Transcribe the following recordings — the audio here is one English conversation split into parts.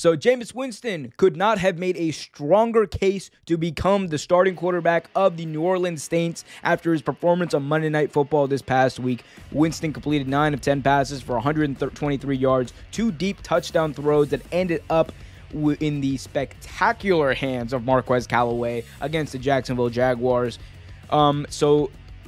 So Jameis Winston could not have made a stronger case to become the starting quarterback of the New Orleans Saints after his performance on Monday Night Football this past week. Winston completed 9 of 10 passes for 123 yards, 2 deep touchdown throws that ended up in the spectacular hands of Marquez Callaway against the Jacksonville Jaguars.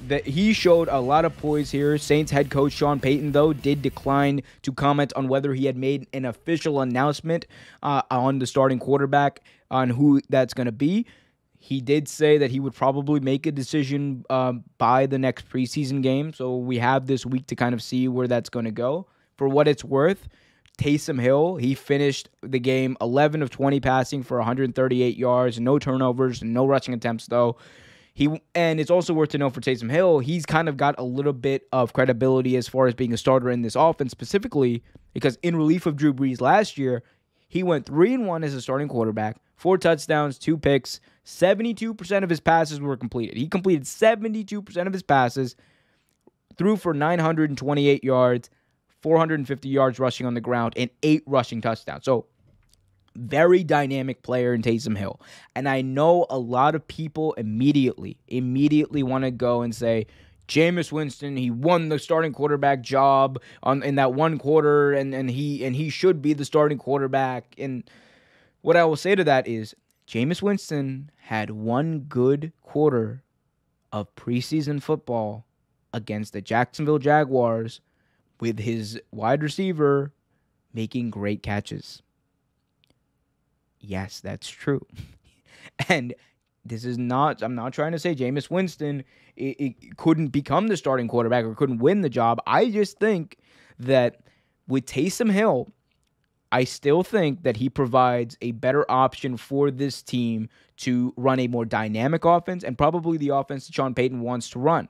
That he showed a lot of poise here. Saints head coach Sean Payton, though, did decline to comment on whether he had made an official announcement on the starting quarterback, on who that's going to be. He did say that he would probably make a decision by the next preseason game, so we have this week to kind of see where that's going to go. For what it's worth, Taysom Hill, he finished the game 11 of 20 passing for 138 yards, no turnovers, no rushing attempts, though. And it's also worth to know for Taysom Hill, he's kind of got a little bit of credibility as far as being a starter in this offense, specifically because in relief of Drew Brees last year, he went 3-1 as a starting quarterback, 4 touchdowns, 2 picks, 72% of his passes were completed. He completed 72% of his passes, threw for 928 yards, 450 yards rushing on the ground, and 8 rushing touchdowns. So, very dynamic player in Taysom Hill. And I know a lot of people immediately want to go and say, Jameis Winston, he won the starting quarterback job in that one quarter, and he should be the starting quarterback. And what I will say to that is, Jameis Winston had one good quarter of preseason football against the Jacksonville Jaguars with his wide receiver making great catches. Yes, that's true. And this is not, I'm not trying to say Jameis Winston it couldn't become the starting quarterback or couldn't win the job. I just think that with Taysom Hill, I still think that he provides a better option for this team to run a more dynamic offense and probably the offense that Sean Payton wants to run,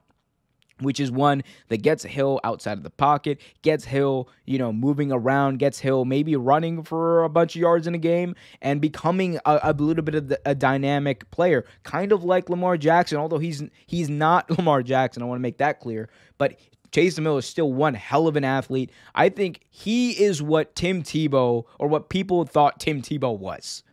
which is one that gets Hill outside of the pocket, gets Hill, moving around, gets Hill maybe running for a bunch of yards in a game and becoming a little bit of a dynamic player, kind of like Lamar Jackson, although he's not Lamar Jackson. I want to make that clear. But Taysom Hill is still one hell of an athlete. I think he is what Tim Tebow, or what people thought Tim Tebow was.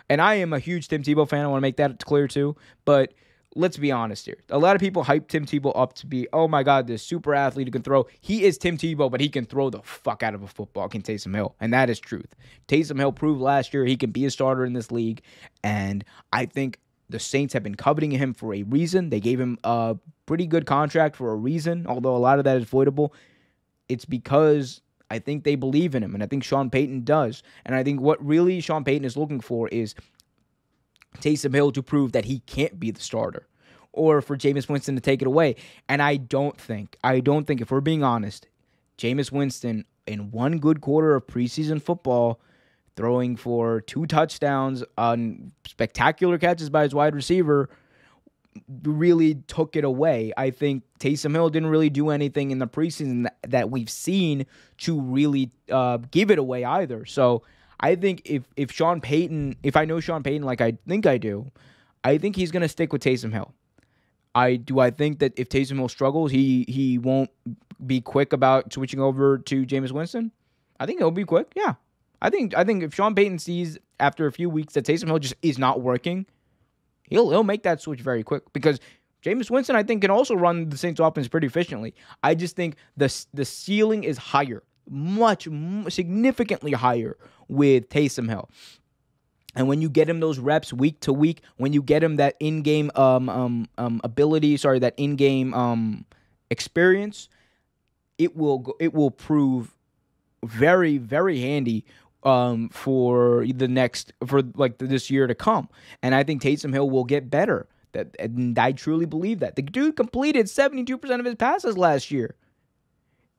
And I am a huge Tim Tebow fan. I want to make that clear too. But let's be honest here. A lot of people hype Tim Tebow up to be, oh my God, this super athlete who can throw. He is Tim Tebow, but he can throw the fuck out of a football, can Taysom Hill. And that is truth. Taysom Hill proved last year he can be a starter in this league. And I think the Saints have been coveting him for a reason. They gave him a pretty good contract for a reason, although a lot of that is voidable. It's because I think they believe in him, and I think Sean Payton does. And I think what really Sean Payton is looking for is Taysom Hill to prove that he can't be the starter, or for Jameis Winston to take it away. And I don't think, if we're being honest, Jameis Winston in one good quarter of preseason football, throwing for 2 touchdowns on spectacular catches by his wide receiver, really took it away. I think Taysom Hill didn't really do anything in the preseason that we've seen to really give it away either. So I think if Sean Payton, if I know Sean Payton like I think I do, I think he's going to stick with Taysom Hill. I think that if Taysom Hill struggles, he won't be quick about switching over to Jameis Winston. I think he'll be quick. Yeah. I think if Sean Payton sees after a few weeks that Taysom Hill just is not working, he'll make that switch very quick, because Jameis Winston, I think, can also run the Saints offense pretty efficiently. I just think the ceiling is higher, significantly higher with Taysom Hill. And when you get him those reps week to week, when you get him that in-game that in-game experience, it will prove very, very handy for this year to come. And I think Taysom Hill will get better. And I truly believe that. The dude completed 72% of his passes last year.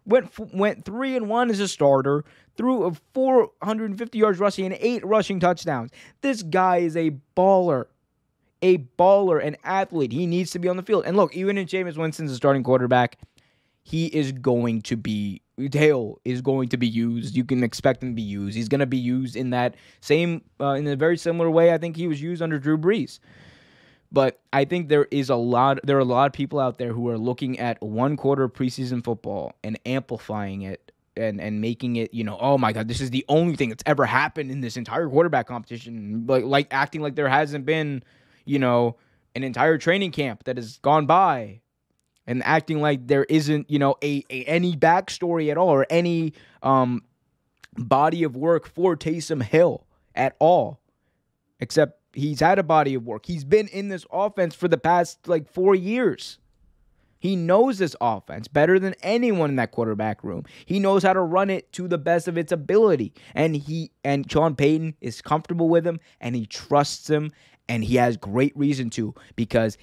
Went 3-1 as a starter, threw 450 yards rushing and 8 rushing touchdowns. This guy is a baller, an athlete. He needs to be on the field. And look, even if Jameis Winston's a starting quarterback, Hill is going to be used. You can expect him to be used. He's going to be used in that same, in a very similar way I think he was used under Drew Brees. But I think there are a lot of people out there who are looking at one quarter of preseason football and amplifying it and making it, oh my God, this is the only thing that's ever happened in this entire quarterback competition. Like acting like there hasn't been, an entire training camp that has gone by, and acting like there isn't, any backstory at all, or any body of work for Taysom Hill at all. Except he's had a body of work. He's been in this offense for the past 4 years. He knows this offense better than anyone in that quarterback room. He knows how to run it to the best of its ability. And Sean Payton is comfortable with him, and he trusts him, and he has great reason to, because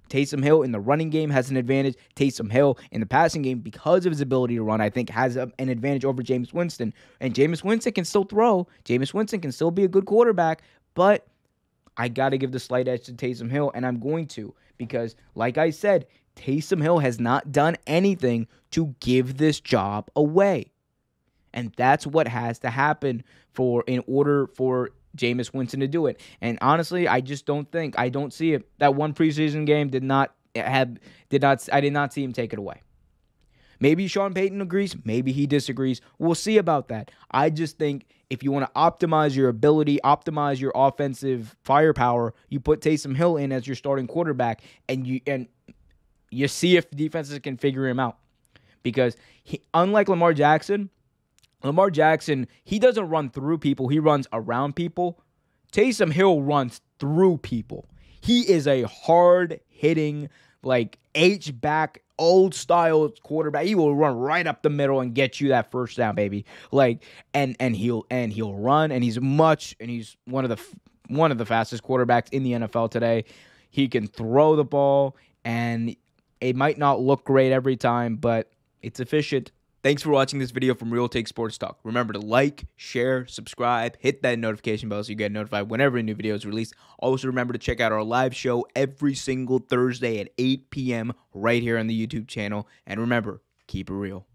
Taysom Hill in the running game has an advantage. Taysom Hill in the passing game, because of his ability to run, I think has an advantage over Jameis Winston. And Jameis Winston can still throw. Jameis Winston can still be a good quarterback, but I got to give the slight edge to Taysom Hill, and I'm going to, because like I said, Taysom Hill has not done anything to give this job away. And that's what has to happen in order for Jameis Winston to do it. And honestly, I don't see it. That one preseason game I did not see him take it away. Maybe Sean Payton agrees, maybe he disagrees. We'll see about that. I just think if you want to optimize your ability, optimize your offensive firepower, you put Taysom Hill in as your starting quarterback, and you see if defenses can figure him out. Because unlike Lamar Jackson, he doesn't run through people. He runs around people. Taysom Hill runs through people. He is a hard-hitting, H-back, old-style quarterback. He will run right up the middle and get you that first down, baby. And he'll run, and he's one of the fastest quarterbacks in the NFL today. He can throw the ball, and it might not look great every time, but it's efficient. Thanks for watching this video from Real Take Sports Talk. Remember to like, share, subscribe, hit that notification bell so you get notified whenever a new video is released. Also, remember to check out our live show every single Thursday at 8 p.m. right here on the YouTube channel. And remember, keep it real.